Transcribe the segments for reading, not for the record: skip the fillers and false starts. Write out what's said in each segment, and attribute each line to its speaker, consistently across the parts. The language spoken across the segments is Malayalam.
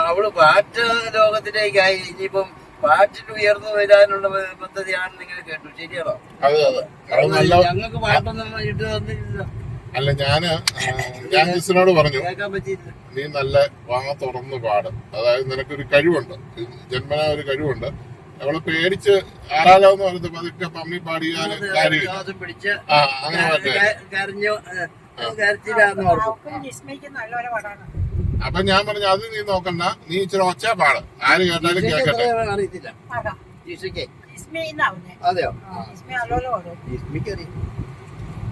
Speaker 1: അവള് പാട്ട് ലോകത്തിലേക്കായി. ഇനിയിപ്പം പാട്ടിൽ ഉയർന്നു വരാനുള്ള പദ്ധതിയാണെന്ന് ഇങ്ങനെ കേട്ടു. ശരിയാണോ?
Speaker 2: അതെ അതെ.
Speaker 1: ഞങ്ങൾക്ക് പാട്ടൊന്നും ഇട്ട് തന്നില്ല.
Speaker 2: അല്ല, ഞാൻ ജിസിനോട് പറഞ്ഞു,
Speaker 1: കേൾക്കാൻ പറ്റിയില്ല.
Speaker 2: നീ നല്ല വാ തുറന്ന് പാട്. അതായത് നിനക്കൊരു കഴിവുണ്ട്, ജന്മനാ ഒരു കഴിവുണ്ട്. അവള് പേടിച്ച് ആരാലോന്ന് പറഞ്ഞത് പതുക്കെ പമ്മി പാടിയാൽ കാര്യമില്ല. അങ്ങനെ പറ്റേ. അപ്പൊ ഞാൻ പറഞ്ഞു, അത് നീ നോക്കണ്ട, നീ ഇച്ചിരി ഒച്ച പാട്, ആര് കേട്ടാലും കേക്കട്ടെ.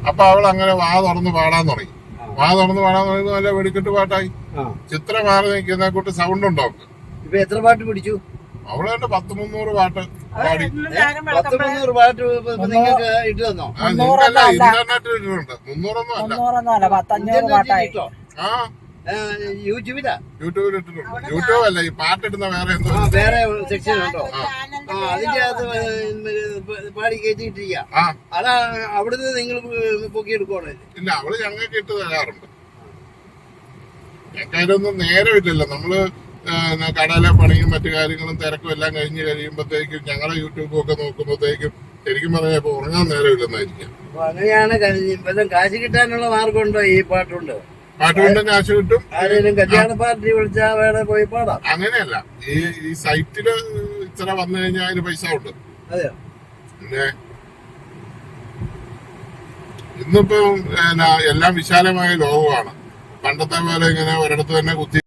Speaker 2: അപ്പൊ അവൾ അങ്ങനെ വാ തുറന്ന് പാടാൻ തുടങ്ങി. നല്ല വെടിക്കെട്ട് പാട്ടായി. ചിത്ര മാറി നിൽക്കുന്ന കൂട്ട് സൗണ്ട് ഉണ്ടോ?
Speaker 1: ഇപ്പൊ എത്ര പാട്ട് പിടിച്ചു?
Speaker 2: അവള് തന്നെ 100-300 പാട്ട് പാടി.
Speaker 1: 100-300 പാട്ട് നിങ്ങൾക്ക് ഇട്ട് തന്നോ?
Speaker 2: ഇന്റർനെറ്റിൽ ഇട്ടിട്ടുണ്ട്. 300 അല്ല. ആ,
Speaker 1: യൂട്യൂബിലാ?
Speaker 2: യൂട്യൂബിൽ ഇട്ടിട്ടുണ്ട്. യൂട്യൂബ് അല്ല, ഈ പാട്ടിടുന്ന വേറെ എന്തോ
Speaker 1: വേറെ സെക്ഷൻ ഉണ്ടോ? അതിന്റെ അകത്ത് പാടി കയറ്റിയിട്ടിരിക്കുക. അതാ അവിടുന്ന് നിങ്ങൾ പൊക്കിയെടുക്കുവാണ്?
Speaker 2: ഇല്ല, അവള് ഞങ്ങൾക്ക് ഇട്ട് തരാറുണ്ട്. ഞങ്ങൾക്കൊന്നും നേരമില്ലല്ലോ. നമ്മള് കടയിലെ പണിയും മറ്റു കാര്യങ്ങളും തിരക്കും എല്ലാം കഴിഞ്ഞ് കഴിയുമ്പോഴത്തേക്കും ഞങ്ങളെ യൂട്യൂബും ഒക്കെ നോക്കുമ്പോഴത്തേക്കും ശരിക്കും പറഞ്ഞാൽ ഇപ്പൊ ഉറങ്ങാൻ നേരമില്ലെന്നായിരിക്കും.
Speaker 1: അങ്ങനെയാണ് കാശ് കിട്ടാനുള്ള മാർഗമുണ്ടോ ഈ പാട്ടുണ്ട്?
Speaker 2: പാട്ടുകൊണ്ട് കാശ് കിട്ടും.
Speaker 1: ആരെങ്കിലും കല്യാണ പാർട്ടി വിളിച്ചാ വേറെ പോയി പാടാം.
Speaker 2: അങ്ങനെയല്ല, ഈ സൈറ്റില് ഇത്ര വന്നു കഴിഞ്ഞാൽ അതിന് പൈസ ഉണ്ട്.
Speaker 1: അതെയോ?
Speaker 2: പിന്നെ ഇന്നിപ്പോ എല്ലാം വിശാലമായ ലോകമാണ്. പണ്ടത്തെ പോലെ ഇങ്ങനെ ഒരിടത്ത് തന്നെ കുത്തി